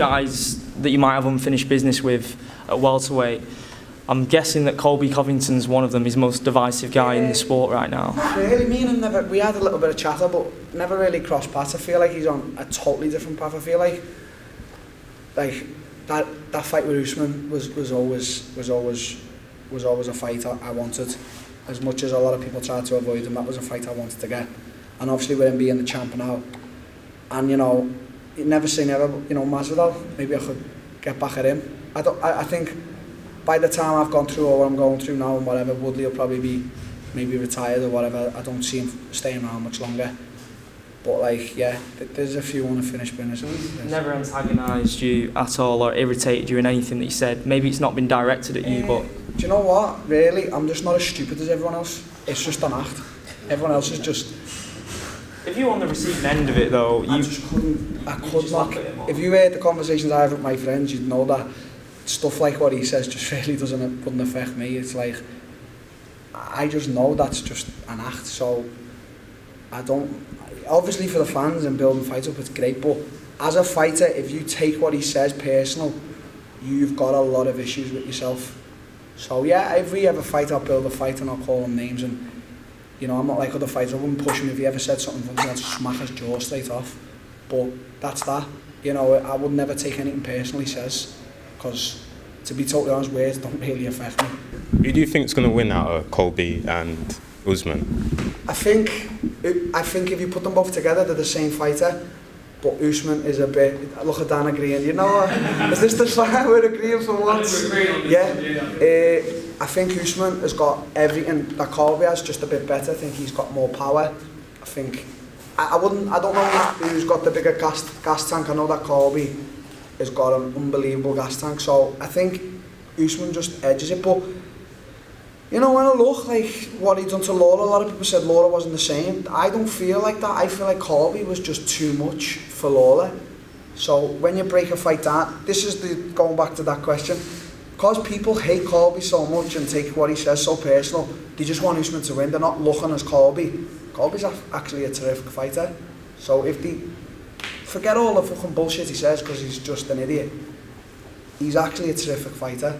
guys that you might have unfinished business with at welterweight, I'm guessing that Colby Covington's one of them. He's the most divisive guy in the sport right now. Really, me and him we had a little bit of chatter, but never really crossed paths. I feel like he's on a totally different path. I feel like that fight with Usman was always a fight I wanted. As much as a lot of people tried to avoid him, that was a fight I wanted to get. And obviously with him being the champ now, and you never say never. Masvidal, maybe I could get back at him. I think by the time I've gone through all what I'm going through now and whatever, Woodley will probably be maybe retired or whatever. I don't see him staying around much longer. But there's a few unfinished business. Never antagonised you at all or irritated you in anything that you said? Maybe it's not been directed at you, but... Do you know what? Really, I'm just not as stupid as everyone else. It's just an act. Everyone else is just... If you were on the receiving end of it though, I could not. If you heard the conversations I have with my friends, you'd know that stuff like what he says just really wouldn't affect me. It's like, I just know that's just an act, so I don't... Obviously for the fans and building fights up, it's great, but as a fighter, if you take what he says personal, you've got a lot of issues with yourself. So yeah, if we ever fight, I'll build a fight and I'll call him names, and I'm not like other fighters. I wouldn't push him. If he ever said something funny, I'd smack his jaw straight off. But that's that. I would never take anything personally he says, because to be totally honest, words don't really affect me. Who do you think is going to win out of Colby and Usman? I think if you put them both together, they're the same fighter. But Usman is a bit... Look at Dan agreeing. Is this the fight we're agreeing for once? Yeah. I think Usman has got everything that Colby has, just a bit better. I think he's got more power. I think... I don't know who's got the bigger gas tank. I know that Colby has got an unbelievable gas tank. So I think Usman just edges it. But... when I look like what he done to Laura, a lot of people said Laura wasn't the same. I don't feel like that. I feel like Colby was just too much for Laura. So when you break a fight down, this is going back to that question. Because people hate Colby so much and take what he says so personal, they just want Usman to win. They're not looking as Colby. Colby's actually a terrific fighter. So if they forget all the fucking bullshit he says because he's just an idiot, he's actually a terrific fighter.